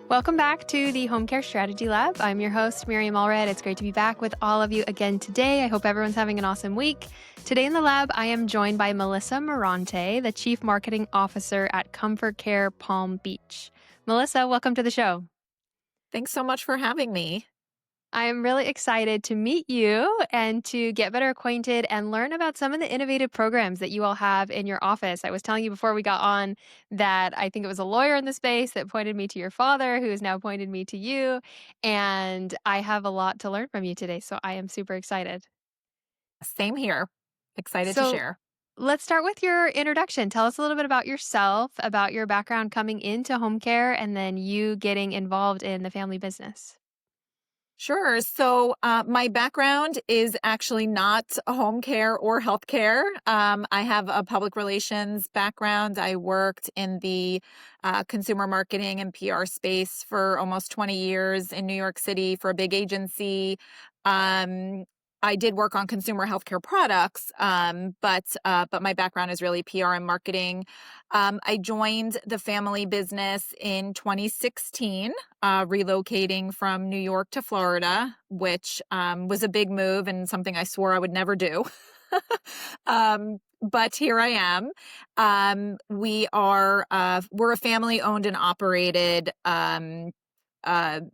Welcome back to the Home Care Strategy Lab. I'm your host, Miriam Allred. It's great to be back with all of you again today. I hope everyone's having an awesome week. Today in the lab, I am joined by Melissa Morante, the Chief Marketing Officer at Comfort Care Palm Beach. Melissa, welcome to the show. Thanks so much for having me. I am really excited to meet you and to get better acquainted and learn about some of the innovative programs that you all have in your office. I was telling you before we got on that I think it was a lawyer in the space that pointed me to your father, who has now pointed me to you. And I have a lot to learn from you today. So I am super excited. Same here. Excited to So share. let's start with your introduction. Tell us a little bit about yourself, about your background coming into home care, and then you getting involved in the family business. Sure. So, my background is actually not home care or healthcare. I have a public relations background. I worked in the consumer marketing and PR space for almost 20 years in New York City for a big agency. Um, I did work on consumer healthcare products, but my background is really PR and marketing. I joined the family business in 2016, relocating from New York to Florida, which was a big move and something I swore I would never do. But here I am. We're a family owned and operated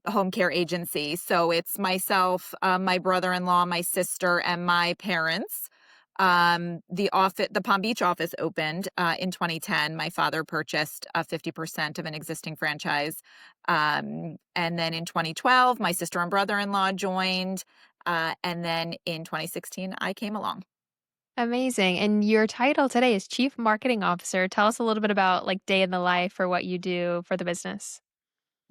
home care agency. So it's myself, my brother-in-law, my sister, and my parents. The Palm Beach office opened in 2010. My father purchased 50% of an existing franchise. And then in 2012, my sister and brother-in-law joined. And then in 2016, I came along. Amazing. And your title today is Chief Marketing Officer. Tell us a little bit about like day in the life or what you do for the business.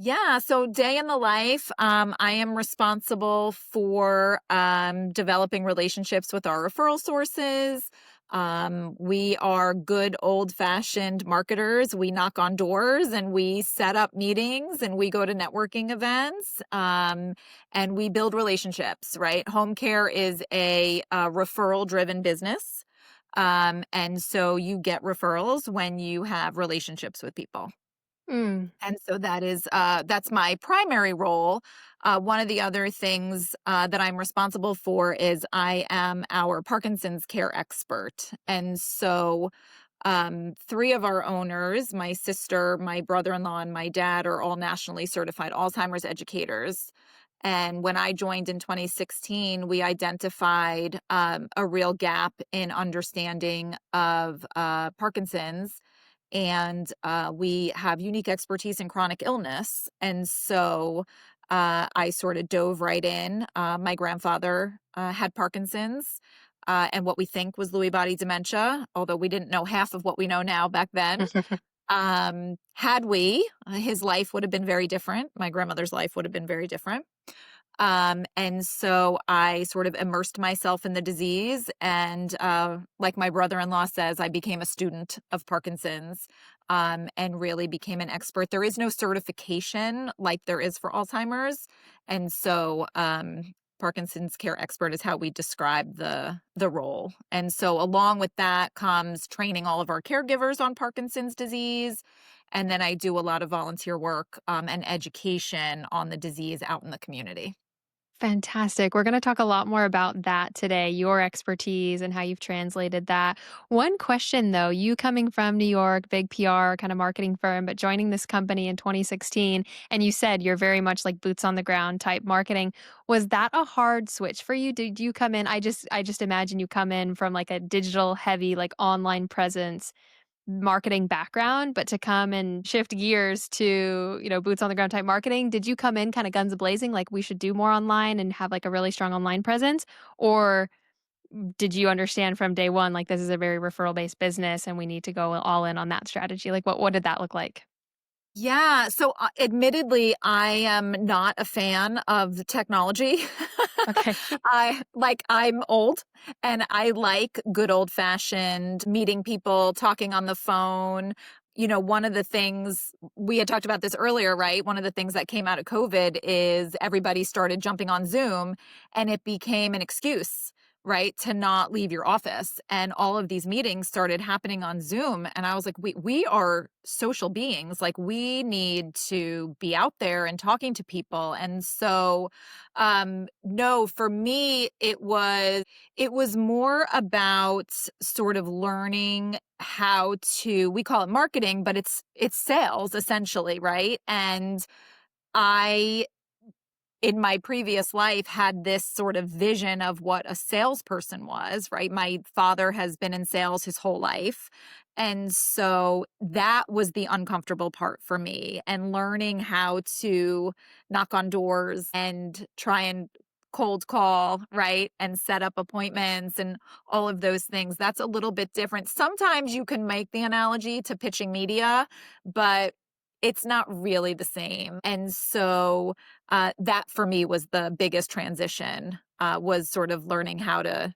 Yeah, so day in the life, I am responsible for developing relationships with our referral sources. We are good old-fashioned marketers. We knock on doors and we set up meetings and we go to networking events and we build relationships, right? Home care is a referral-driven business. And so you get referrals when you have relationships with people. Mm. And so that's my primary role. One of the other things that I'm responsible for is I am our Parkinson's care expert. And so three of our owners, my sister, my brother-in-law, and my dad, are all nationally certified Alzheimer's educators. And when I joined in 2016, we identified a real gap in understanding of Parkinson's, and we have unique expertise in chronic illness. And so I sort of dove right in. My grandfather had Parkinson's and what we think was Lewy body dementia, although we didn't know half of what we know now back then. Had we, his life would have been very different. My grandmother's life would have been very different. And so I sort of immersed myself in the disease. And like my brother-in-law says, I became a student of Parkinson's and really became an expert. There is no certification like there is for Alzheimer's. And so Parkinson's care expert is how we describe the role. And so along with that comes training all of our caregivers on Parkinson's disease. And then I do a lot of volunteer work and education on the disease out in the community. Fantastic. We're going to talk a lot more about that today, your expertise and how you've translated that. One question though, you coming from New York, big PR kind of marketing firm, but joining this company in 2016, and you said you're very much like boots on the ground type marketing. Was that a hard switch for you? Did you come in? I just imagine you come in from like a digital heavy, like online presence marketing background, but to come and shift gears to, boots on the ground type marketing, did you come in kind of guns blazing, like we should do more online and have like a really strong online presence? Or did you understand from day one, like this is a very referral based business and we need to go all in on that strategy? Like what did that look like? Yeah, so admittedly, I am not a fan of the technology. Okay. I'm old and I like good old fashioned meeting people, talking on the phone. One of the things we had talked about this earlier, right? One of the things that came out of COVID is everybody started jumping on Zoom and it became an excuse, right? To not leave your office. And all of these meetings started happening on Zoom. And I was like, we are social beings. Like we need to be out there and talking to people. And so no, for me, it was more about sort of learning how to, we call it marketing, but it's sales essentially, right? And I in my previous life had this sort of vision of what a salesperson was, right? My father has been in sales his whole life. And so that was the uncomfortable part for me, and learning how to knock on doors and try and cold call, right? And set up appointments and all of those things. That's a little bit different. Sometimes you can make the analogy to pitching media, but it's not really the same. And so that for me was the biggest transition, was sort of learning how to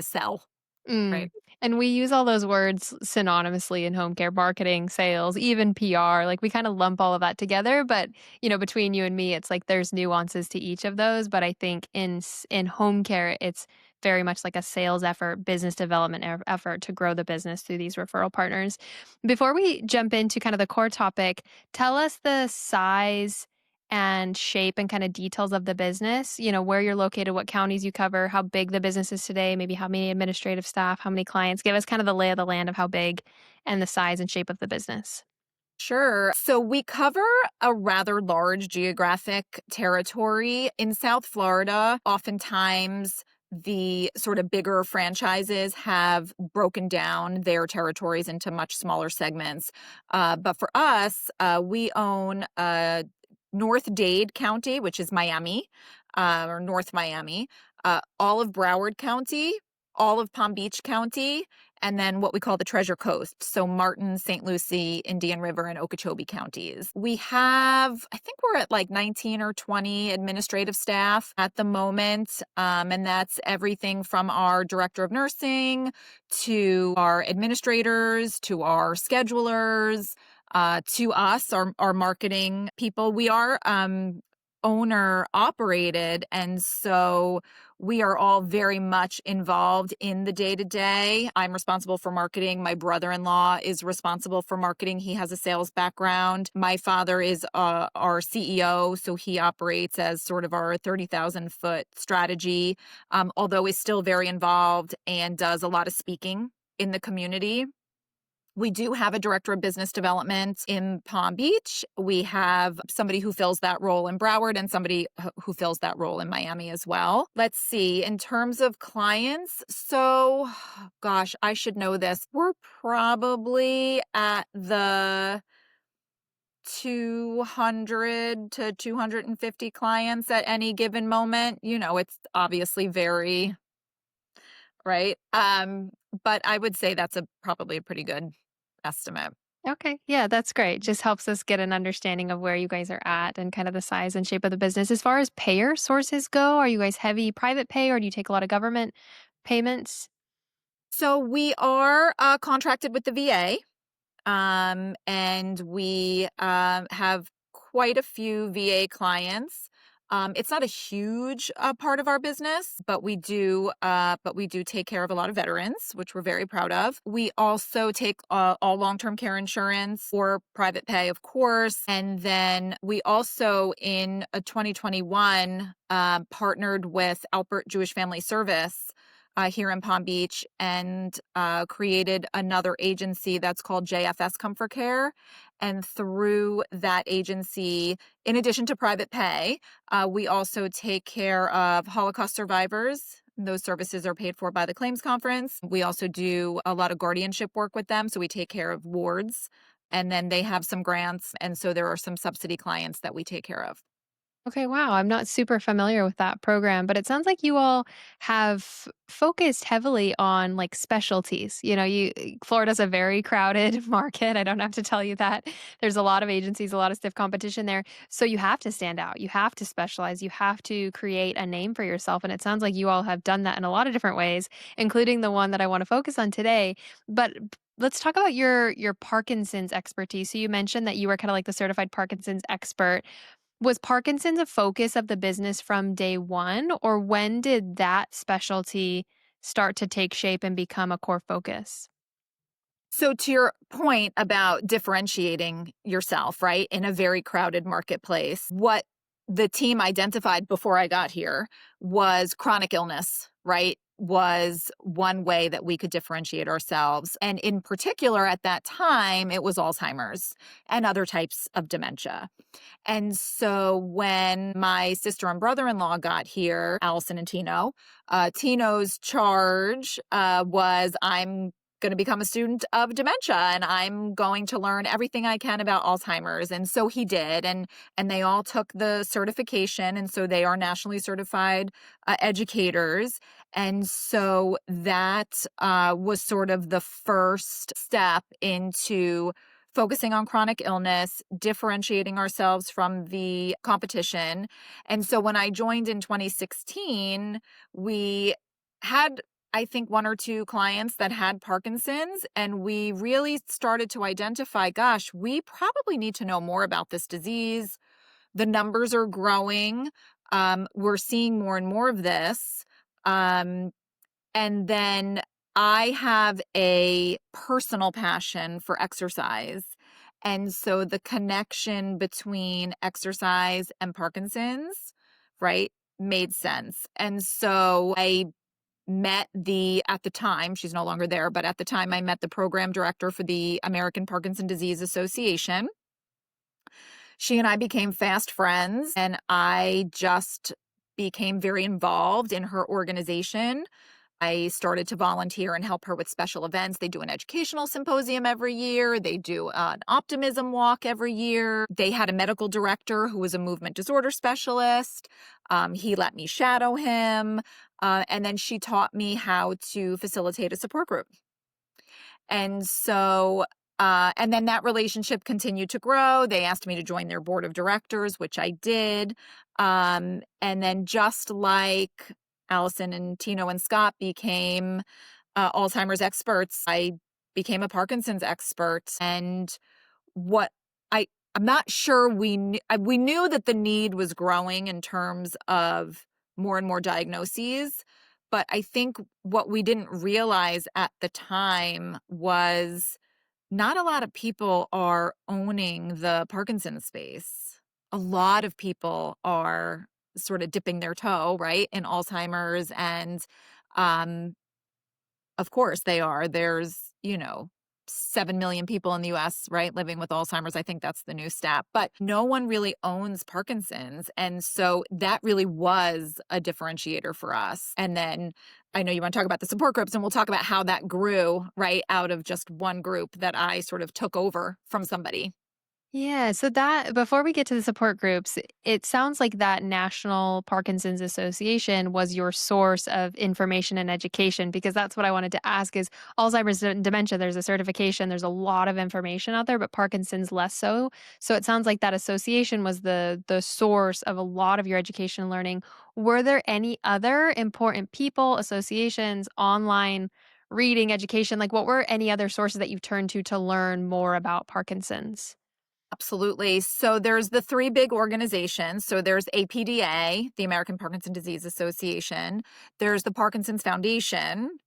sell, right? Mm. And we use all those words synonymously in home care marketing, sales, even PR. Like we kind of lump all of that together, but between you and me, it's like there's nuances to each of those, but I think in home care, it's very much like a sales effort, business development effort to grow the business through these referral partners. Before we jump into kind of the core topic, tell us the size and shape and kind of details of the business, where you're located, what counties you cover, how big the business is today, maybe how many administrative staff, how many clients. Give us kind of the lay of the land of how big and the size and shape of the business. Sure. So we cover a rather large geographic territory in South Florida. Oftentimes, the sort of bigger franchises have broken down their territories into much smaller segments. But for us, we own North Dade County, which is Miami, or North Miami, all of Broward County, all of Palm Beach County, and then what we call the Treasure Coast. So Martin, St. Lucie, Indian River, and Okeechobee counties. We have, I think we're at like 19 or 20 administrative staff at the moment. And that's everything from our director of nursing to our administrators to our schedulers. To us, our marketing people. We are owner operated. And so we are all very much involved in the day to day. I'm responsible for marketing. My brother in law is responsible for marketing. He has a sales background. My father is our CEO. So he operates as sort of our 30,000-foot strategy, although is still very involved and does a lot of speaking in the community. We do have a director of business development in Palm Beach. We have somebody who fills that role in Broward and somebody who fills that role in Miami as well. Let's see, in terms of clients, so gosh, I should know this. We're probably at the 200 to 250 clients at any given moment. It's obviously very, right? But I would say that's probably a pretty good estimate. Okay. Yeah, that's great. Just helps us get an understanding of where you guys are at and kind of the size and shape of the business. As far as payer sources go, are you guys heavy private pay or do you take a lot of government payments? So we are contracted with the VA, and we have quite a few VA clients. It's not a huge part of our business, but we do take care of a lot of veterans, which we're very proud of. We also take all long-term care insurance or private pay, of course, and then we also in 2021 partnered with Alpert Jewish Family Service here in Palm Beach and created another agency that's called JFS Comfort Care. And through that agency, in addition to private pay, we also take care of Holocaust survivors. Those services are paid for by the Claims Conference. We also do a lot of guardianship work with them. So we take care of wards, and then they have some grants. And so there are some subsidy clients that we take care of. Okay, wow. I'm not super familiar with that program, but it sounds like you all have focused heavily on like specialties. Florida's a very crowded market. I don't have to tell you that. There's a lot of agencies, a lot of stiff competition there. So you have to stand out. You have to specialize. You have to create a name for yourself. And it sounds like you all have done that in a lot of different ways, including the one that I want to focus on today. But let's talk about your Parkinson's expertise. So you mentioned that you were kind of like the certified Parkinson's expert. Was Parkinson's a focus of the business from day one, or when did that specialty start to take shape and become a core focus? So, to your point about differentiating yourself, right, in a very crowded marketplace, what the team identified before I got here was chronic illness, right? Was one way that we could differentiate ourselves. And in particular, at that time, it was Alzheimer's and other types of dementia. And so when my sister and brother-in-law got here, Allison and Tino, Tino's charge was I'm going to become a student of dementia and I'm going to learn everything I can about Alzheimer's. And so he did. And they all took the certification. And so they are nationally certified educators. And so that was sort of the first step into focusing on chronic illness, differentiating ourselves from the competition. And so when I joined in 2016, we had, I think, one or two clients that had Parkinson's, and we really started to identify, gosh, we probably need to know more about this disease. The numbers are growing. We're seeing more and more of this. Um, and then I have a personal passion for exercise. And so the connection between exercise and Parkinson's, right, made sense. And so I met at the time, she's no longer there, but at the time I met the program director for the American Parkinson Disease Association. She and I became fast friends, and I just became very involved in her organization. I started to volunteer and help her with special events. They do an educational symposium every year. They do an optimism walk every year. They had a medical director who was a movement disorder specialist. He let me shadow him. And then she taught me how to facilitate a support group. And so, and then that relationship continued to grow. They asked me to join their board of directors, which I did. And then just like Allison and Tino and Scott became Alzheimer's experts, I became a Parkinson's expert. And what I I'm not sure we knew that the need was growing in terms of more and more diagnoses, but I think what we didn't realize at the time was not a lot of people are owning the Parkinson's space. A lot of people are sort of dipping their toe, right, in Alzheimer's and um of course they are. There's, 7 million people in the US, right, living with Alzheimer's. I think that's the new stat. But no one really owns Parkinson's. And so that really was a differentiator for us. And then I know you want to talk about the support groups, and we'll talk about how that grew, right, out of just one group that I sort of took over from somebody. Yeah, so that before we get to the support groups, it sounds like that National Parkinson's Association was your source of information and education because that's what I wanted to ask is Alzheimer's and dementia, there's a certification, there's a lot of information out there, but Parkinson's less so. So it sounds like that association was the source of a lot of your education and learning. Were there any other important people, associations, online reading, education, like what were any other sources that you turned to learn more about Parkinson's? Absolutely. So there's the three big organizations. So there's APDA, the American Parkinson Disease Association. There's the Parkinson's Foundation,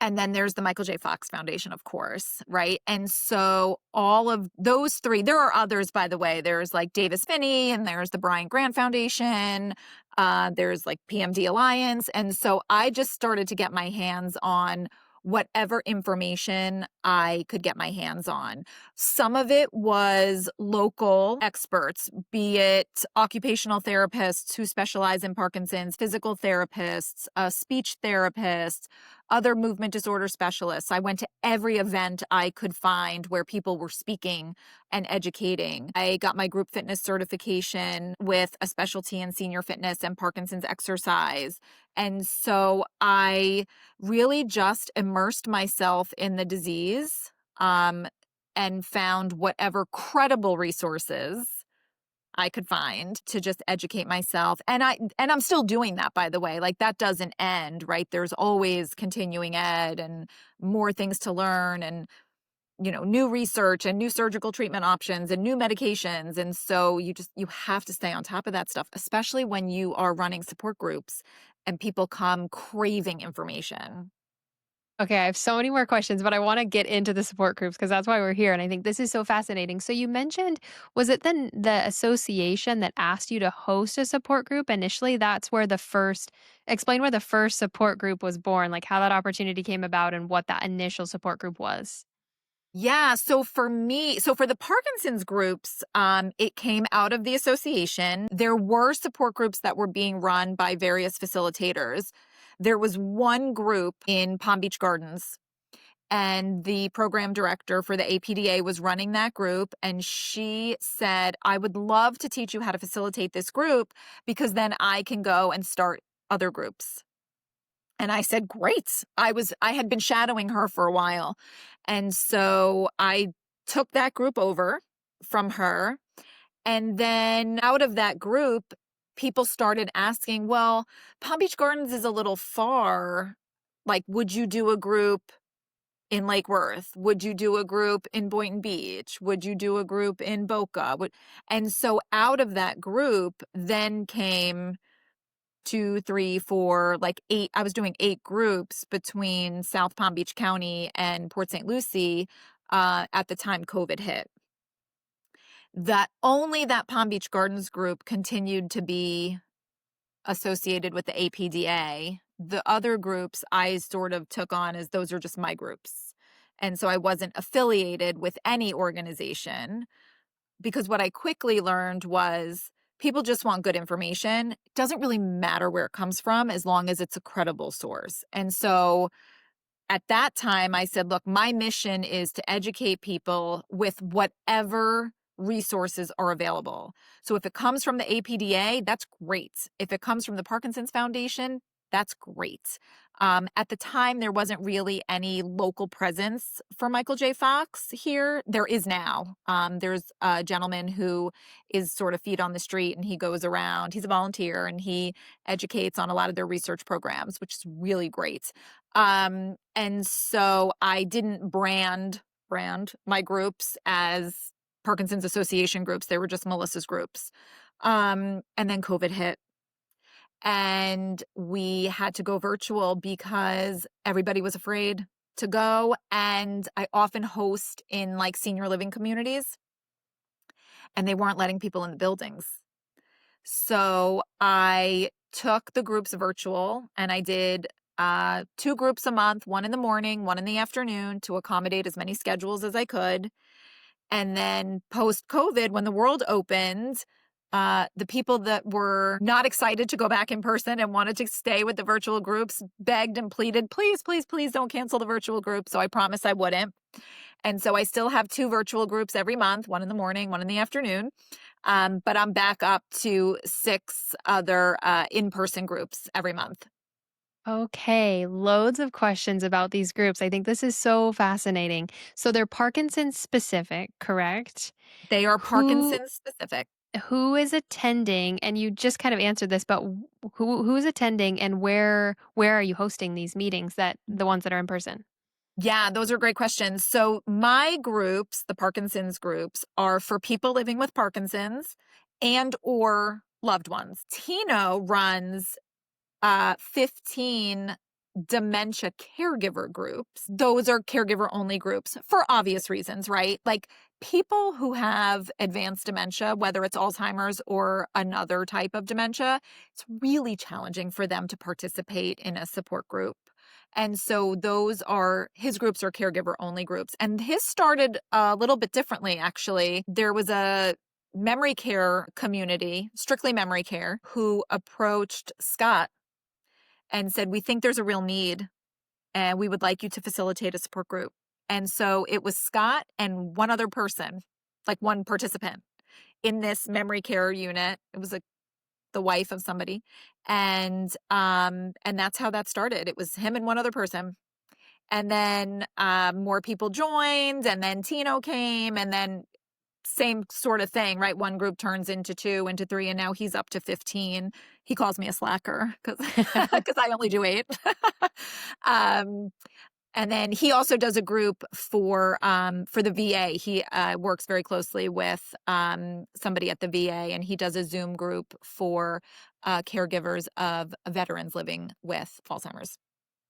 and then there's the Michael J. Fox Foundation, of course, right? And so all of those three, there are others, by the way. There's like Davis Finney, and there's the Brian Grant Foundation. There's like PMD Alliance. And so I just started to get my hands on whatever information I could get my hands on. Some of it was local experts, be it occupational therapists who specialize in Parkinson's, physical therapists, speech therapists, other movement disorder specialists. I went to every event I could find where people were speaking and educating. I got my group fitness certification with a specialty in senior fitness and Parkinson's exercise. And so I really just immersed myself in the disease and found whatever credible resources I could find to just educate myself. And I'm still doing that, by the way. Like that doesn't end, right? There's always continuing ed and more things to learn. And new research and new surgical treatment options and new medications. And so you have to stay on top of that stuff, especially when you are running support groups and people come craving information. Okay, I have so many more questions, but I want to get into the support groups because that's why we're here. And I think this is so fascinating. So you mentioned, was it then the association that asked you to host a support group initially? That's where explain where the first support group was born, like how that opportunity came about and what that initial support group was. Yeah, so for the Parkinson's groups, it came out of the association. There were support groups that were being run by various facilitators. There was one group in Palm Beach Gardens, and the program director for the APDA was running that group, and she said, "I would love to teach you how to facilitate this group because then I can go and start other groups." And I said, "Great." I had been shadowing her for a while. And so I took that group over from her. And then out of that group, people started asking, "Well, Palm Beach Gardens is a little far. Like, would you do a group in Lake Worth? Would you do a group in Boynton Beach? Would you do a group in Boca?" And so out of that group then came 2, 3, 4, like 8. I was doing 8 groups between South Palm Beach County and Port St. Lucie, at the time COVID hit. That only that Palm Beach Gardens group continued to be associated with the APDA. The other groups I sort of took on as those are just my groups. And so I wasn't affiliated with any organization. Because what I quickly learned was people just want good information. It doesn't really matter where it comes from as long as it's a credible source. And so at that time, I said, look, my mission is to educate people with whatever resources are available. So if it comes from the APDA, that's great. If it comes from the Parkinson's Foundation, that's great. At the time, there wasn't really any local presence for Michael J. Fox here. There is now. There's a gentleman who is sort of feet on the street and he goes around. He's a volunteer and he educates on a lot of their research programs, which is really great. And so I didn't brand my groups as Parkinson's Association groups. They were just Melissa's groups. And then COVID hit and we had to go virtual because everybody was afraid to go. And I often host in like senior living communities and they weren't letting people in the buildings. So I took the groups virtual and I did 2 groups a month, one in the morning, one in the afternoon to accommodate as many schedules as I could. And then post COVID, when the world opened, the people that were not excited to go back in person and wanted to stay with the virtual groups begged and pleaded, please, please, please don't cancel the virtual group. So I promised I wouldn't. And so I still have 2 virtual groups every month, one in the morning, one in the afternoon. But I'm back up to 6 other in-person groups every month. Okay, loads of questions about these groups. I think this is so fascinating. So they're Parkinson's specific, correct? They are Who Parkinson's specific. who is attending? And you just kind of answered this, but who is attending and where are you hosting these meetings that the ones that are in person? Yeah, those are great questions. So my groups, the Parkinson's groups, are for people living with Parkinson's and or loved ones. Tino runs 15 dementia caregiver groups. Those are caregiver only groups for obvious reasons, right? Like people who have advanced dementia, whether it's Alzheimer's or another type of dementia, it's really challenging for them to participate in a support group. And so his groups are caregiver only groups. And his started a little bit differently, actually. There was a memory care community, strictly memory care, who approached Scott and said, "We think there's a real need and we would like you to facilitate a support group." And so it was Scott and one other person, like one participant in this memory care unit. It was the wife of somebody. And that's how that started. It was him and one other person. And then more people joined and then Tino came and then same sort of thing, right? One group turns into 2, into 3, and now he's up to 15. He calls me a slacker because I only do 8. um, And then he also does a group for the VA. He works very closely with somebody at the VA, and he does a Zoom group for caregivers of veterans living with Alzheimer's.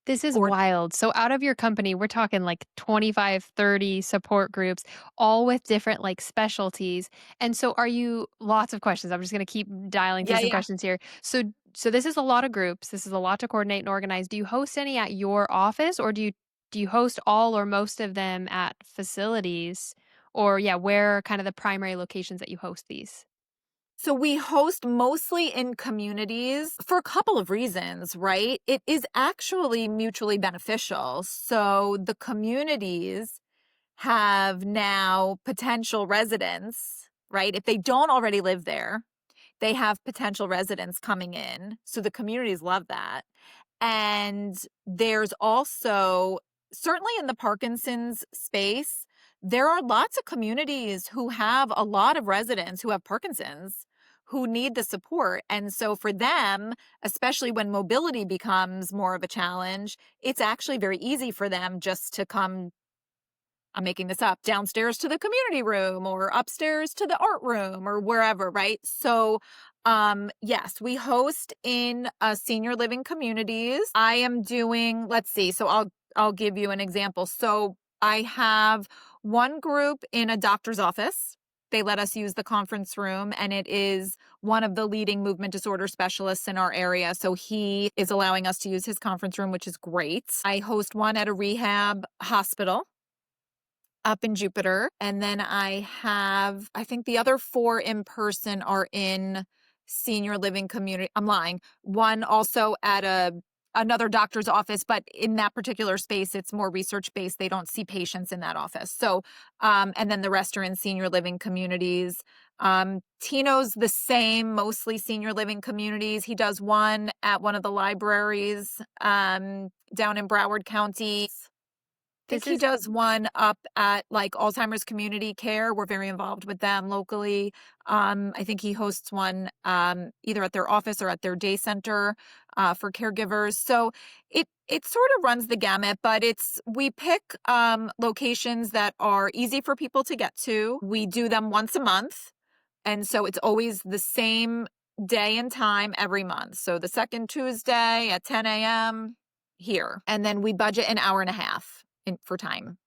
This is Or wild. So out of your company, we're talking like 25, 30 support groups, all with different like specialties. And so are you lots of questions. I'm just going to keep dialing through yeah, some yeah. questions here. So this is a lot of groups. This is a lot to coordinate and organize. Do you host any at your office or do you host all or most of them at facilities? Or yeah, where are kind of the primary locations that you host these? So we host mostly in communities for a couple of reasons, right? It is actually mutually beneficial. So the communities have now potential residents, right? If they don't already live there, they have potential residents coming in. So the communities love that. And there's also, certainly in the Parkinson's space, there are lots of communities who have a lot of residents who have Parkinson's who need the support. And so for them, especially when mobility becomes more of a challenge, it's actually very easy for them just to come, I'm making this up, downstairs to the community room or upstairs to the art room or wherever, right? So, yes, we host in senior living communities. I am doing, let's see, so I'll give you an example. So I have one group in a doctor's office. They let us use the conference room, and it is one of the leading movement disorder specialists in our area. So he is allowing us to use his conference room, which is great. I host one at a rehab hospital up in Jupiter. And then I think the other 4 in person are in senior living community. I'm lying. One also at another doctor's office, but in that particular space, it's more research based. They don't see patients in that office. So, and then the rest are in senior living communities. Tino's the same, mostly senior living communities. He does one at one of the libraries down in Broward County. Think This he is does one up at, like, Alzheimer's Community Care. We're very involved with them locally. I think he hosts one, either at their office or at their day center, for caregivers. So it sort of runs the gamut, but we pick, locations that are easy for people to get to. We do them once a month, and so it's always the same day and time every month. So the 2nd Tuesday at 10 a.m. here, and then we budget an hour and a half for time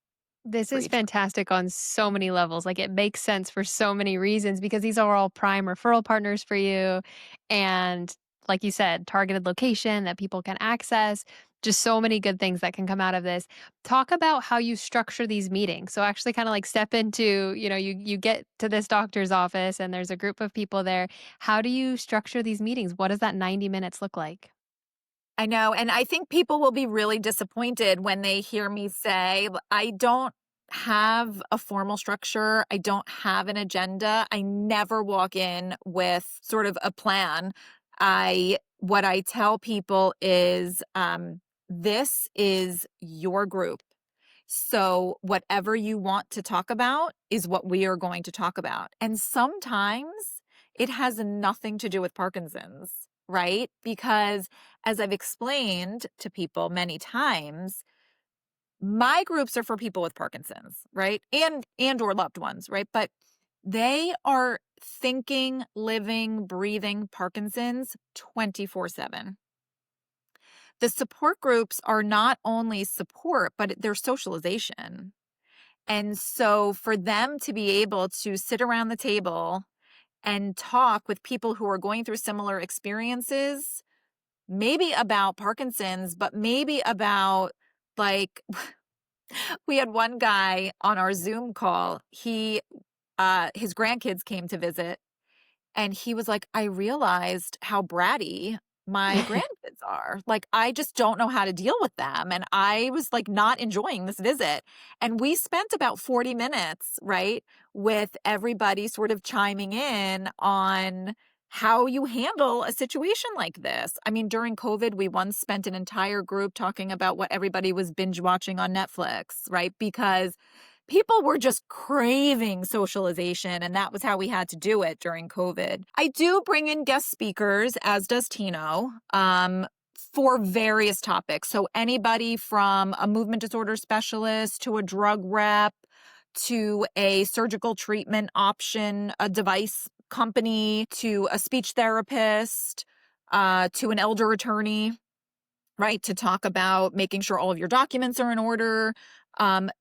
This for is each one. fantastic on so many levels. Like it makes sense for so many reasons because these are all prime referral partners for you. And like you said, targeted location that people can access, just so many good things that can come out of this. Talk about how you structure these meetings. So actually kind of like step into, you get to this doctor's office and there's a group of people there. How do you structure these meetings? What does that 90 minutes look like? I know, and I think people will be really disappointed when they hear me say, I don't have a formal structure. I don't have an agenda. I never walk in with sort of a plan. What I tell people is, this is your group. So whatever you want to talk about is what we are going to talk about. And sometimes it has nothing to do with Parkinson's, right? Because as I've explained to people many times, my groups are for people with Parkinson's, right? And or loved ones, right? But they are thinking, living, breathing Parkinson's 24/7. The support groups are not only support, but they're socialization. And so for them to be able to sit around the table and talk with people who are going through similar experiences, maybe about Parkinson's, but maybe about, like, we had one guy on our Zoom call. His grandkids came to visit, and he was like, I realized how bratty my grandkids are. Like, I just don't know how to deal with them. And I was like, not enjoying this visit. And we spent about 40 minutes, right, with everybody sort of chiming in on how you handle a situation like this. I mean, during COVID, we once spent an entire group talking about what everybody was binge watching on Netflix, right? Because people were just craving socialization, and that was how we had to do it during COVID. I do bring in guest speakers, as does Tino, for various topics. So anybody from a movement disorder specialist to a drug rep to a surgical treatment option, a device company to a speech therapist, to an elder attorney, right? To talk about making sure all of your documents are in order,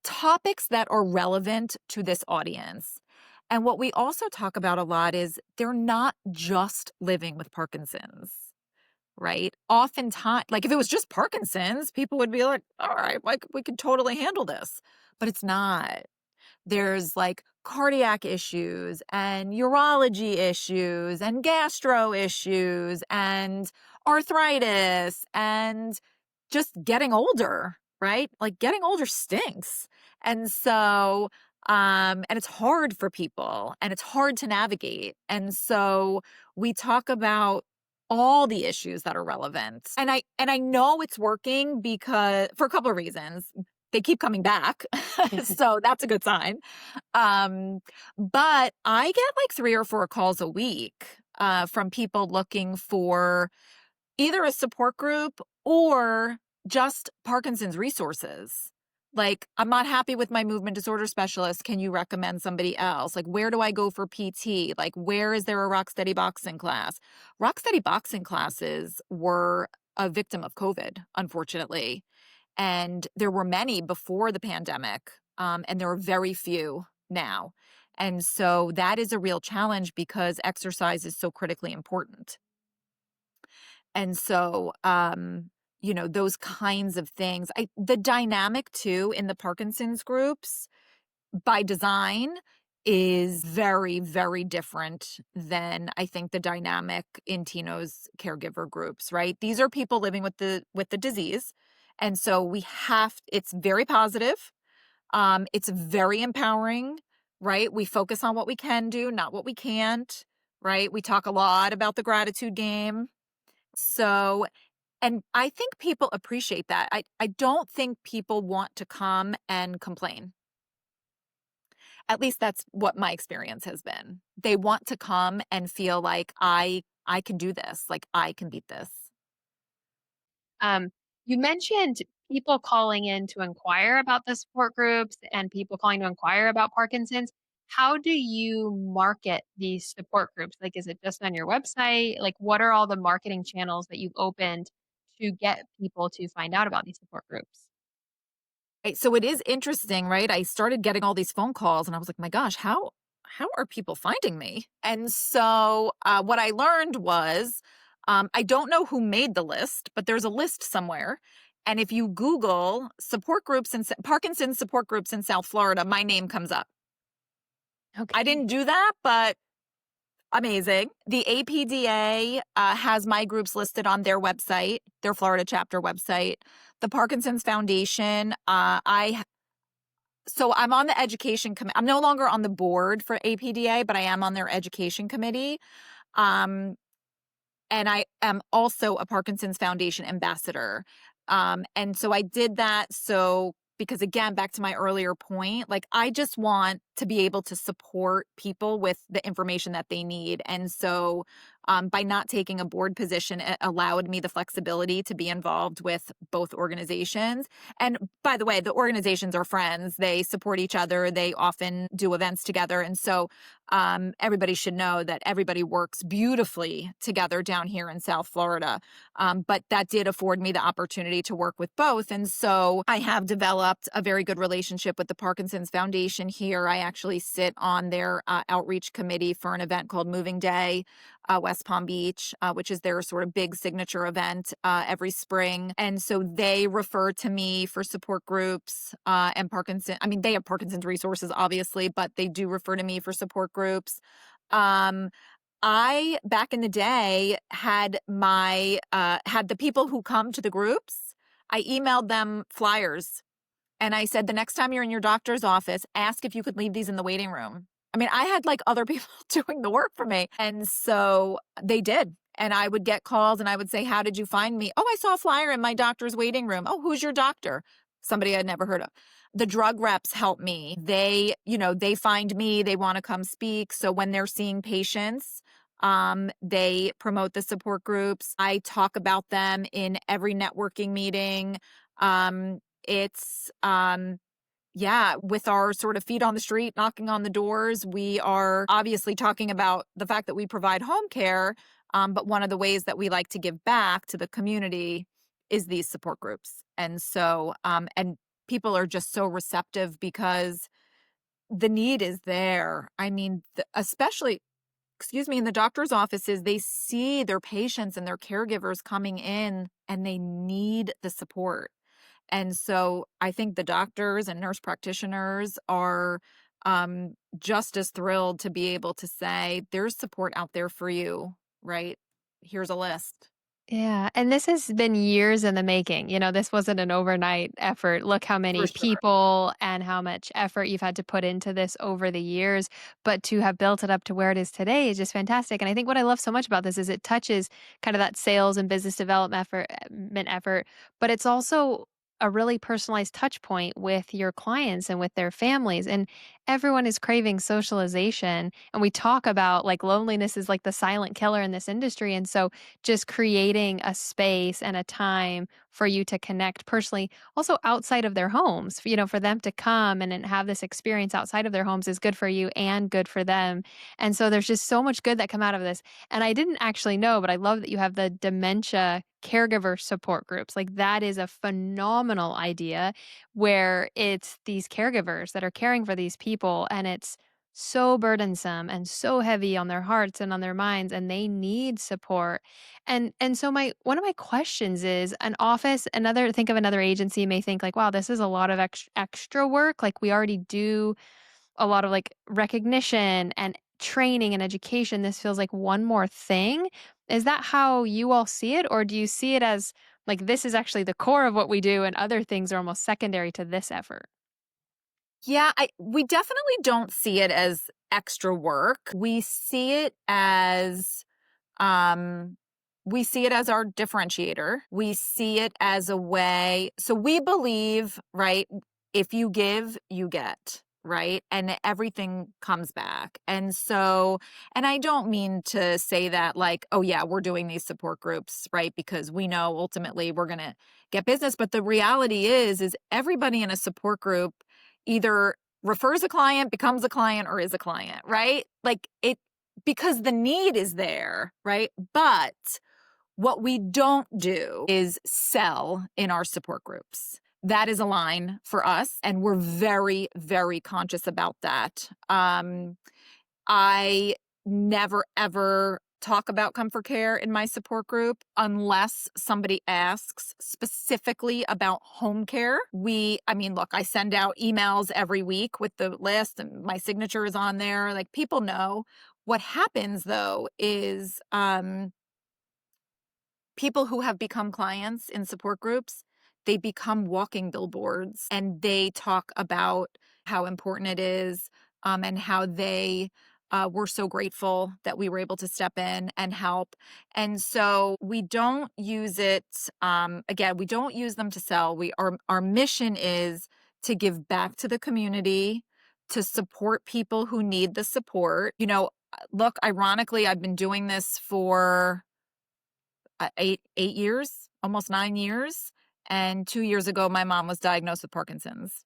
topics that are relevant to this audience. And what we also talk about a lot is they're not just living with Parkinson's, right? Oftentimes, like if it was just Parkinson's, people would be like, all right, like we could totally handle this. But it's not. There's like cardiac issues and urology issues and gastro issues and arthritis and just getting older, right? Like getting older stinks. And so, and it's hard for people and it's hard to navigate. And so we talk about all the issues that are relevant. And I know it's working because for a couple of reasons. They keep coming back. So that's a good sign. Um, but I get like 3 or 4 calls a week from people looking for either a support group or just Parkinson's resources. Like, I'm not happy with my movement disorder specialist. Can you recommend somebody else? Like, where do I go for PT? Like, where is there a Rocksteady boxing class? Rocksteady boxing classes were a victim of COVID, unfortunately. And there were many before the pandemic, and there are very few now. And so that is a real challenge because exercise is so critically important. And so, those kinds of things. The dynamic too in the Parkinson's groups by design is very, very different than I think the dynamic in Tino's caregiver groups, right? These are people living with the disease. And so it's very positive. It's very empowering, right? We focus on what we can do, not what we can't, right? We talk a lot about the gratitude game. So, and I think people appreciate that. I don't think people want to come and complain. At least that's what my experience has been. They want to come and feel like I can do this, like I can beat this. Um, you mentioned people calling in to inquire about the support groups and people calling to inquire about Parkinson's. How do you market these support groups? Like, is it just on your website? Like, what are all the marketing channels that you've opened to get people to find out about these support groups? Right, so it is interesting, right? I started getting all these phone calls and I was like, "My gosh, how are people finding me?" And so, what I learned was, I don't know who made the list, but there's a list somewhere, and if you Google support groups and Parkinson's support groups in South Florida, my name comes up. I Okay. didn't do that, but amazing. The APDA has my groups listed on their website, their Florida chapter website. The Parkinson's Foundation, so I'm on the education committee. I'm no longer on the board for APDA, but I am on their education committee. Um, and I am also a Parkinson's Foundation ambassador. And so I did that because again, back to my earlier point, like I just want to be able to support people with the information that they need. And so by not taking a board position, it allowed me the flexibility to be involved with both organizations. And by the way, the organizations are friends. They support each other. They often do events together. And so everybody should know that everybody works beautifully together down here in South Florida. But that did afford me the opportunity to work with both. And so I have developed a very good relationship with the Parkinson's Foundation here. I actually sit on their outreach committee for an event called Moving Day, West Palm Beach, which is their sort of big signature event every spring. And so they refer to me for support groups and Parkinson. I mean, they have Parkinson's resources, obviously, but they do refer to me for support groups. I back in the day had had the people who come to the groups, I emailed them flyers and I said, the next time you're in your doctor's office, ask if you could leave these in the waiting room. I mean, I had like other people doing the work for me. And so they did. And I would get calls and I would say, how did you find me? Oh, I saw a flyer in my doctor's waiting room. Oh, who's your doctor? Somebody I'd never heard of. The drug reps help me. They find me, they want to come speak. So when they're seeing patients, They promote the support groups. I talk about them in every networking meeting. It's yeah, with our sort of feet on the street, knocking on the doors, we are obviously talking about the fact that we provide home care. But one of the ways that we like to give back to the community is these support groups. And so, and people are just so receptive because the need is there. I mean, especially, excuse me, in the doctor's offices, they see their patients and their caregivers coming in and they need the support. And so I think the doctors and nurse practitioners are just as thrilled to be able to say, there's support out there for you, right? Here's a list. Yeah, and this has been years in the making. This wasn't an overnight effort. Look how For many sure. people and how much effort you've had to put into this over the years. But to have built it up to where it is today is just fantastic. And I think what I love so much about this is it touches kind of that sales and business development effort, but it's also a really personalized touch point with your clients and with their families. And everyone is craving socialization. And we talk about like loneliness is like the silent killer in this industry. And so just creating a space and a time for you to connect personally, also outside of their homes, for them to come and have this experience outside of their homes is good for you and good for them. And so there's just so much good that come out of this. And I didn't actually know, but I love that you have the dementia caregiver support groups. Like that is a phenomenal idea where it's these caregivers that are caring for these people and it's so burdensome and so heavy on their hearts and on their minds and they need support. And so my one of my questions is an office, think of another agency may think like, wow, this is a lot of extra work. Like we already do a lot of like recognition and training and education. This feels like one more thing. Is that how you all see it? Or do you see it as like this is actually the core of what we do and other things are almost secondary to this effort? Yeah, we definitely don't see it as extra work. Um, we see it as our differentiator. We see it as a way. So we believe, right? If you give, you get, right? And everything comes back. And so, and I don't mean to say that like, oh, yeah, we're doing these support groups, right? Because we know ultimately we're going to get business. But the reality is everybody in a support group either refers a client, becomes a client, or is a client, right? Like it, because the need is there, right? But what we don't do is sell in our support groups. That is a line for us, and we're very, very conscious about that. I never ever talk about comfort care in my support group unless somebody asks specifically about home care. I mean, look, I send out emails every week with the list and my signature is on there. Like people know. What happens though is people who have become clients in support groups, they become walking billboards and they talk about how important it is and how they were so grateful that we were able to step in and help. And so we don't use it, again, we don't use them to sell. Our mission is to give back to the community, to support people who need the support. Look, ironically, I've been doing this for 8 years, almost 9 years, and 2 years ago, my mom was diagnosed with Parkinson's.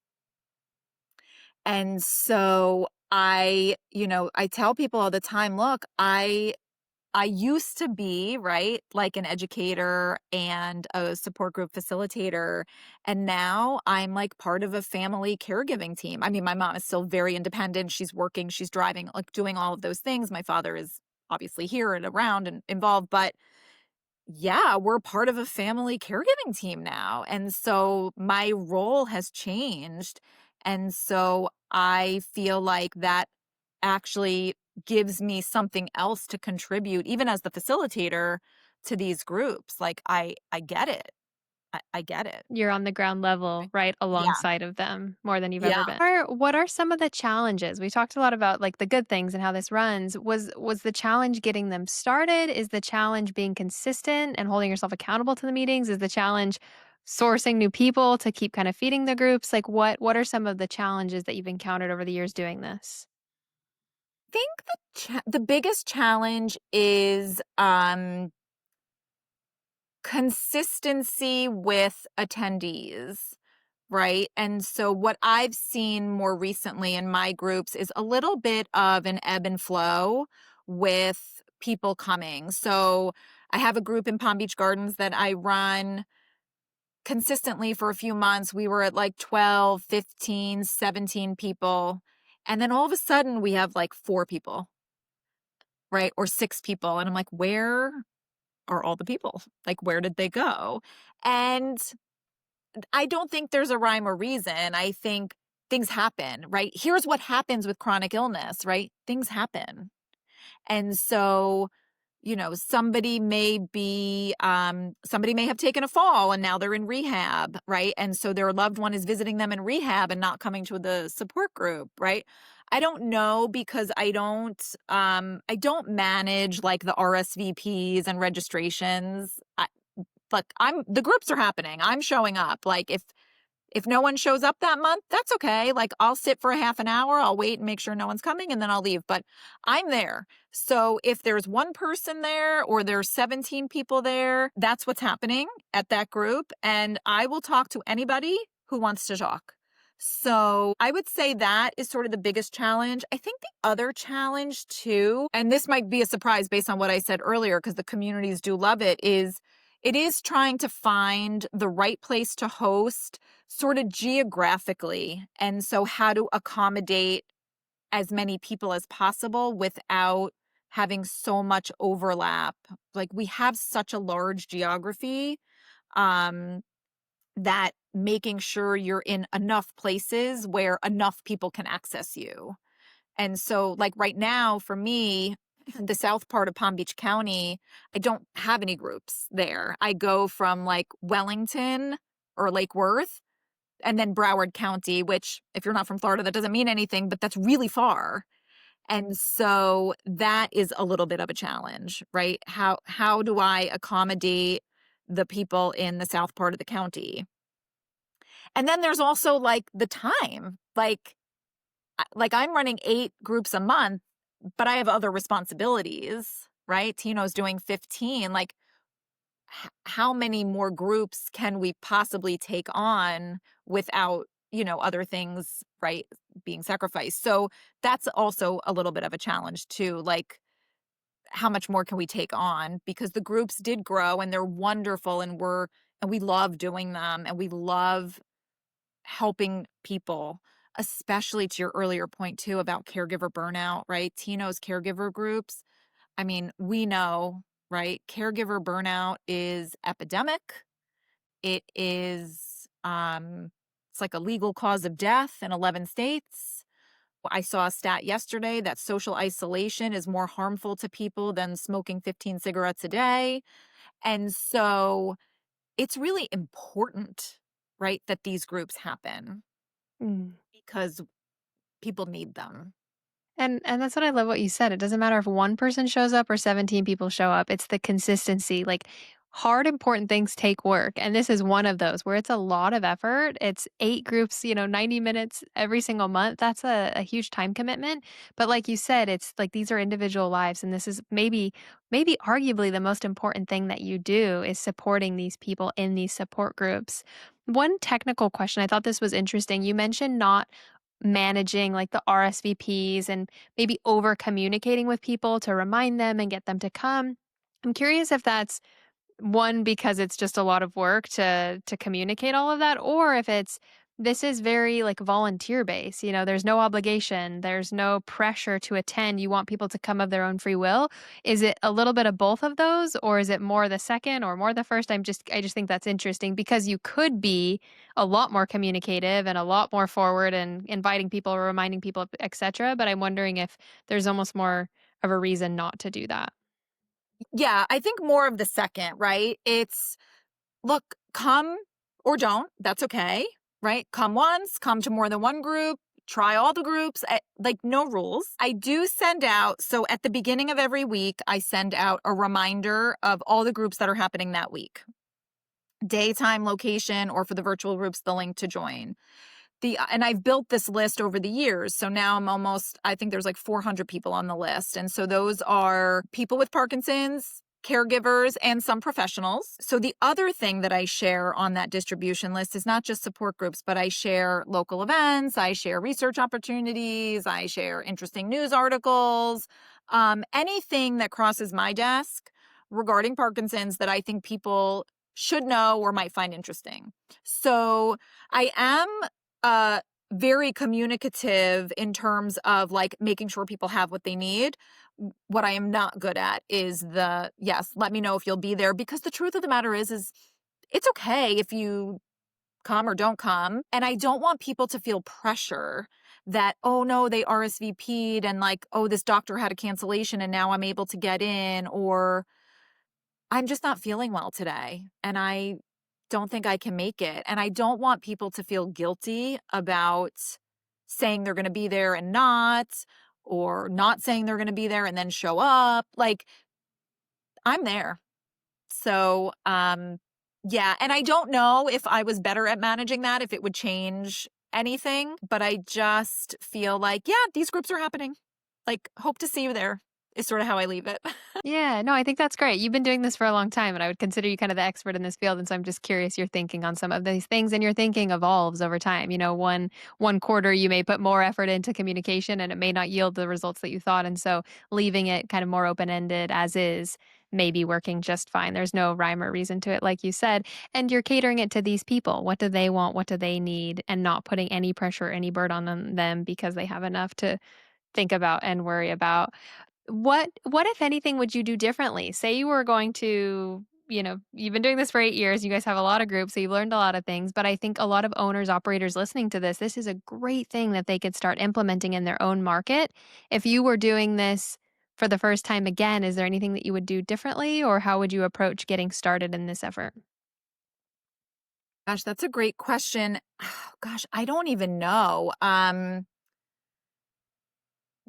And so I tell people all the time, "Look, I used to be, right, like an educator and a support group facilitator, and now I'm like part of a family caregiving team." I mean, my mom is still very independent, she's working, she's driving, like, doing all of those things. My father is obviously here and around and involved, but yeah, we're part of a family caregiving team now. And so my role has changed. And so I feel like that actually gives me something else to contribute, even as the facilitator to these groups. Like I get it. I get it. You're on the ground level, right Yeah. alongside of them more than you've ever Yeah. been. What are some of the challenges? We talked a lot about like the good things and how this runs. Was the challenge getting them started? Is the challenge being consistent and holding yourself accountable to the meetings? Is the challenge sourcing new people to keep kind of feeding the groups? Like what are some of the challenges that you've encountered over the years doing this? Think the biggest challenge is consistency with attendees, right? And so what I've seen more recently in my groups is a little bit of an ebb and flow with people coming. So I have a group in Palm Beach Gardens that I run consistently for a few months. We were at like 12, 15, 17 people. And then all of a sudden we have like 4 people, right? Or 6 people. And I'm like, where are all the people? Like, where did they go? And I don't think there's a rhyme or reason. I think things happen, right? Here's what happens with chronic illness, right? Things happen. And so, somebody may have taken a fall and now they're in rehab, right? And so their loved one is visiting them in rehab and not coming to the support group, right? I don't know because I don't manage like the RSVPs and registrations. Look, the groups are happening. I'm showing up. Like if no one shows up that month, that's okay. Like I'll sit for a half an hour, I'll wait and make sure no one's coming and then I'll leave, but I'm there. So if there's one person there or there's 17 people there, that's what's happening at that group and I will talk to anybody who wants to talk. So I would say that is sort of the biggest challenge. I think the other challenge too, and this might be a surprise based on what I said earlier because the communities do love it is trying to find the right place to host sort of geographically. And so, how to accommodate as many people as possible without having so much overlap. Like, we have such a large geography um, that making sure you're in enough places where enough people can access you. And so, like right now, for me, the south part of Palm Beach County, I don't have any groups there. I go from like Wellington or Lake Worth and then Broward County, which if you're not from Florida, that doesn't mean anything, but that's really far. And so that is a little bit of a challenge, right? How do I accommodate the people in the south part of the county? And then there's also like the time. Like I'm running 8 groups a month, but I have other responsibilities, right? Tino's doing 15. Like how many more groups can we possibly take on without, other things, right, being sacrificed? So that's also a little bit of a challenge too. Like how much more can we take on? Because the groups did grow and they're wonderful and we love doing them and we love helping people, especially to your earlier point too about caregiver burnout, right? Tino's caregiver groups. I mean, we know, right? Caregiver burnout is epidemic. It is it's like a legal cause of death in 11 states. I saw a stat yesterday that social isolation is more harmful to people than smoking 15 cigarettes a day. And so it's really important, right, that these groups happen Mm. because people need them. And that's what I love what you said. It doesn't matter if one person shows up or 17 people show up. It's the consistency. Like hard, important things take work. And this is one of those where it's a lot of effort. It's 8 groups, 90 minutes every single month. That's a huge time commitment. But like you said, it's like these are individual lives. And this is maybe arguably the most important thing that you do is supporting these people in these support groups. One technical question, I thought this was interesting. You mentioned not managing like the RSVPs and maybe over communicating with people to remind them and get them to come. I'm curious if that's one, because it's just a lot of work to communicate all of that, or if it's this is very like volunteer based, there's no obligation, there's no pressure to attend. You want people to come of their own free will. Is it a little bit of both of those, or is it more the second or more the first? I just think that's interesting because you could be a lot more communicative and a lot more forward and inviting people or reminding people, etc. But I'm wondering if there's almost more of a reason not to do that. Yeah, I think more of the second, right? It's look, come or don't. That's okay, right? Come once, come to more than one group, try all the groups, like no rules. I do send out, so at the beginning of every week, I send out a reminder of all the groups that are happening that week, daytime, location, or for the virtual groups, the link to join. and I've built this list over the years. So now I think there's like 400 people on the list. And so those are people with Parkinson's, caregivers, and some professionals. So the other thing that I share on that distribution list is not just support groups, but I share local events, I share research opportunities, I share interesting news articles, anything that crosses my desk regarding Parkinson's that I think people should know or might find interesting. So I am very communicative in terms of like making sure people have what they need. What I am not good at is yes, let me know if you'll be there, because the truth of the matter is it's okay if you come or don't come. And I don't want people to feel pressure that, oh no, they RSVP'd and like, oh, this doctor had a cancellation and now I'm able to get in, or I'm just not feeling well today and I don't think I can make it. And I don't want people to feel guilty about saying they're going to be there and not, or not saying they're going to be there and then show up. Like, I'm there. So, yeah. And I don't know if I was better at managing that, if it would change anything, but I just feel like, yeah, these groups are happening. Like, hope to see you there is sort of how I leave it. Yeah, no, I think that's great. You've been doing this for a long time, and I would consider you kind of the expert in this field. And so I'm just curious your thinking on some of these things, and your thinking evolves over time. One quarter you may put more effort into communication, and it may not yield the results that you thought. And so leaving it kind of more open ended as is may be working just fine. There's no rhyme or reason to it, like you said. And you're catering it to these people. What do they want? What do they need? And not putting any pressure, any burden on them because they have enough to think about and worry about. What, if anything, would you do differently? Say you were going to, you've been doing this for 8 years, you guys have a lot of groups, so you've learned a lot of things, but I think a lot of owners, operators listening to this is a great thing that they could start implementing in their own market. If you were doing this for the first time again, is there anything that you would do differently, or how would you approach getting started in this effort? Gosh, that's a great question. Gosh, I don't even know.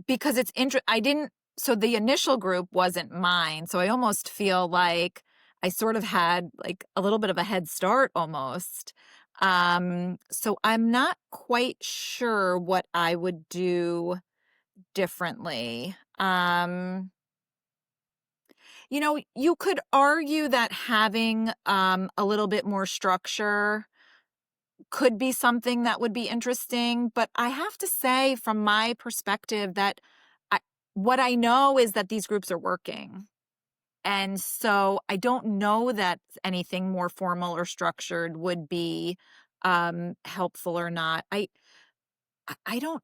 Because I didn't so the initial group wasn't mine, so I almost feel like I sort of had, like, a little bit of a head start almost. So I'm not quite sure what I would do differently. You could argue that having, a little bit more structure could be something that would be interesting, but I have to say from my perspective that I what I know is that these groups are working. And so I don't know that anything more formal or structured would be helpful or not. I don't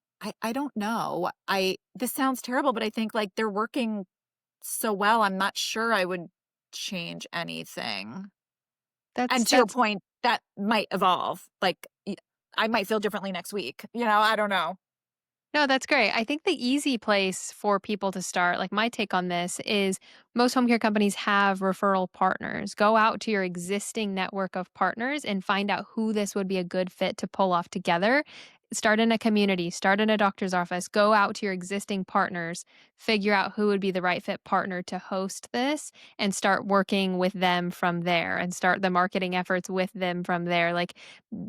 know. I This sounds terrible, but I think like they're working so well. I'm not sure I would change anything. That's And to your that's point, that might evolve. Like, I might feel differently next week. I don't know. No, that's great. I think the easy place for people to start, like my take on this, is most home care companies have referral partners. Go out to your existing network of partners and find out who this would be a good fit to pull off together. Start in a community, start in a doctor's office, go out to your existing partners, figure out who would be the right fit partner to host this, and start working with them from there and start the marketing efforts with them from there. Like,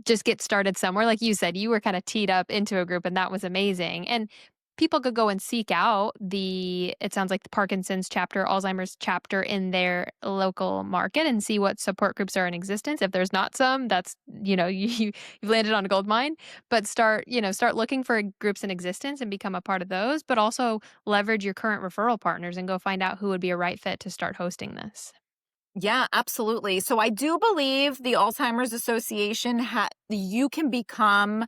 just get started somewhere. Like you said, you were kind of teed up into a group and that was amazing. And people could go and seek out it sounds like the Parkinson's chapter, Alzheimer's chapter in their local market and see what support groups are in existence. If there's not some, that's, you've landed on a gold mine, but start looking for groups in existence and become a part of those, but also leverage your current referral partners and go find out who would be a right fit to start hosting this. Yeah, absolutely. So I do believe the Alzheimer's Association you can become,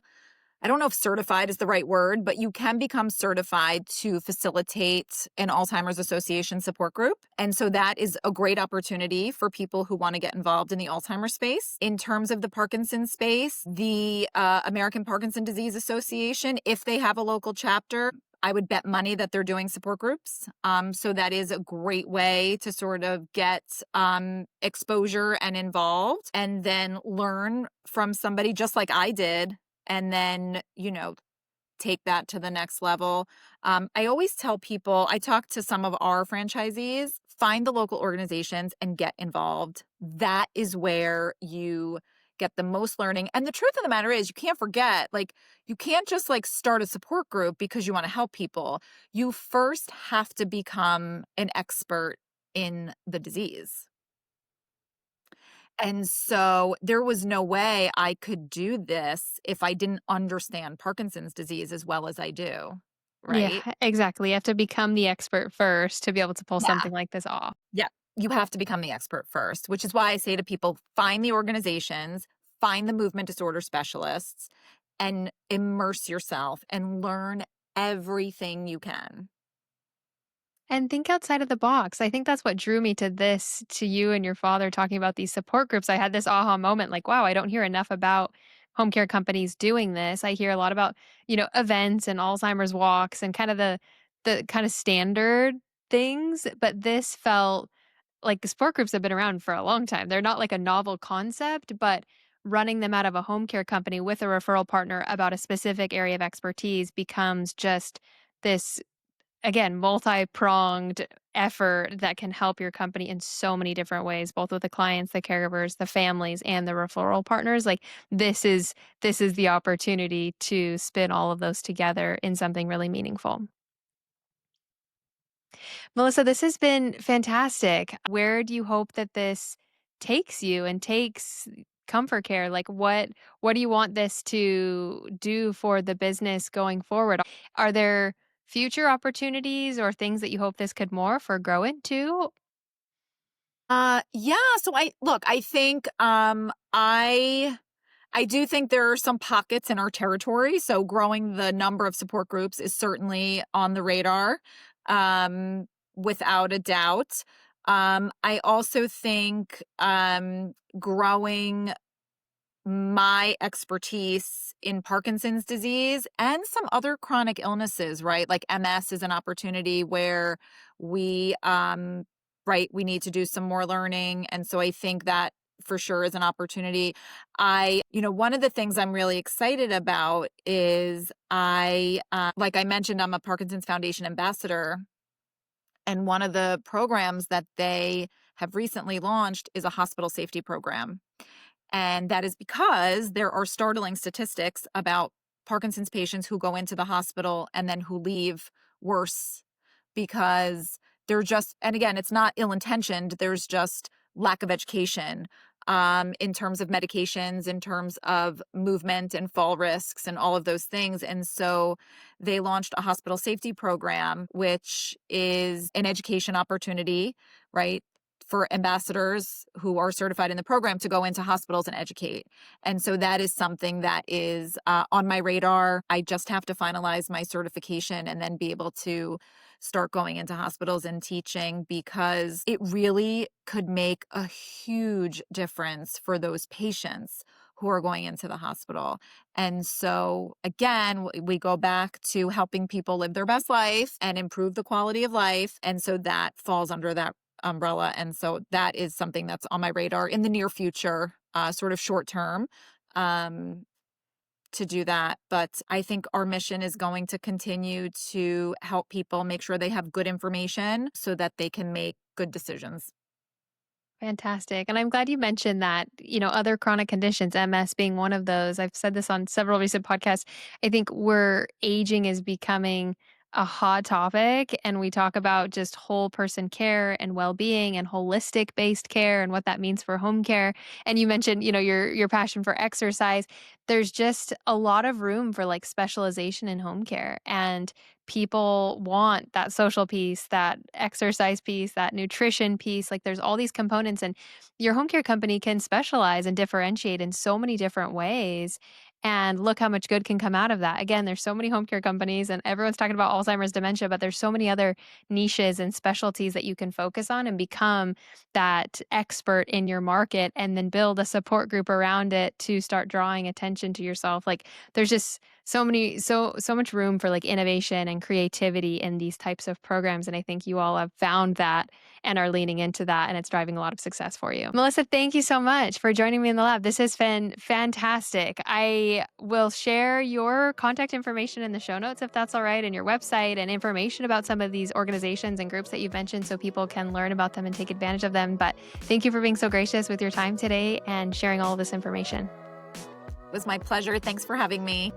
I don't know if certified is the right word, but you can become certified to facilitate an Alzheimer's Association support group. And so that is a great opportunity for people who want to get involved in the Alzheimer's space. In terms of the Parkinson's space, the American Parkinson Disease Association, if they have a local chapter, I would bet money that they're doing support groups. So that is a great way to sort of get exposure and involved and then learn from somebody just like I did, and then, take that to the next level. I always tell people, I talk to some of our franchisees, find the local organizations and get involved. That is where you get the most learning. And the truth of the matter is, you can't forget, like, you can't just like start a support group because you want to help people. You first have to become an expert in the disease. And so there was no way I could do this if I didn't understand Parkinson's disease as well as I do, Yeah, right? exactly. You have to become the expert first to be able to pull Yeah. something like this off. Yeah. You have to become the expert first, which is why I say to people, find the organizations, find the movement disorder specialists, and immerse yourself and learn everything you can. And think outside of the box. I think that's what drew me to this, to you and your father talking about these support groups. I had this aha moment like, wow, I don't hear enough about home care companies doing this. I hear a lot about, events and Alzheimer's walks and kind of the kind of standard things, but this felt like the support groups have been around for a long time. They're not like a novel concept, but running them out of a home care company with a referral partner about a specific area of expertise becomes just this, again, multi-pronged effort that can help your company in so many different ways, both with the clients, the caregivers, the families, and the referral partners. Like this is the opportunity to spin all of those together in something really meaningful. Melissa, this has been fantastic. Where do you hope that this takes you and takes comfort care? Like what do you want this to do for the business going forward? Are there future opportunities or things that you hope this could morph or grow into? Yeah, so I think I do think there are some pockets in our territory, so growing the number of support groups is certainly on the radar, um, without a doubt. I also think, growing my expertise in Parkinson's disease and some other chronic illnesses, right? Like MS is an opportunity where we need to do some more learning. And so I think that for sure is an opportunity. One of the things I'm really excited about is like I mentioned, I'm a Parkinson's Foundation ambassador. And one of the programs that they have recently launched is a hospital safety program. And that is because there are startling statistics about Parkinson's patients who go into the hospital and then who leave worse because they're just, and again, it's not ill intentioned, there's just lack of education in terms of medications, in terms of movement and fall risks and all of those things. And so they launched a hospital safety program, which is an education opportunity, right? For ambassadors who are certified in the program to go into hospitals and educate. And so that is something that is on my radar. I just have to finalize my certification and then be able to start going into hospitals and teaching because it really could make a huge difference for those patients who are going into the hospital. And so, again, we go back to helping people live their best life and improve the quality of life. And so that falls under that umbrella. And so that is something that's on my radar in the near future, sort of short term, um, to do that. But I think our mission is going to continue to help people make sure they have good information so that they can make good decisions. Fantastic. And I'm glad you mentioned that, other chronic conditions, MS being one of those. I've said this on several recent podcasts. I think where aging is becoming a hot topic and we talk about just whole person care and well-being and holistic based care and what that means for home care. And you mentioned, your passion for exercise. There's just a lot of room for like specialization in home care. And people want that social piece, that exercise piece, that nutrition piece. Like there's all these components, and your home care company can specialize and differentiate in so many different ways. And look how much good can come out of that. Again, there's so many home care companies, and everyone's talking about Alzheimer's dementia, but there's so many other niches and specialties that you can focus on and become that expert in your market and then build a support group around it to start drawing attention to yourself. Like there's just so much room for like innovation and creativity in these types of programs, and I think you all have found that and are leaning into that, and it's driving a lot of success for you. Melissa, thank you so much for joining me in the lab. This has been fantastic. I I will share your contact information in the show notes if that's all right, and your website and information about some of these organizations and groups that you've mentioned so people can learn about them and take advantage of them. But thank you for being so gracious with your time today and sharing all of this information. It was my pleasure. Thanks for having me.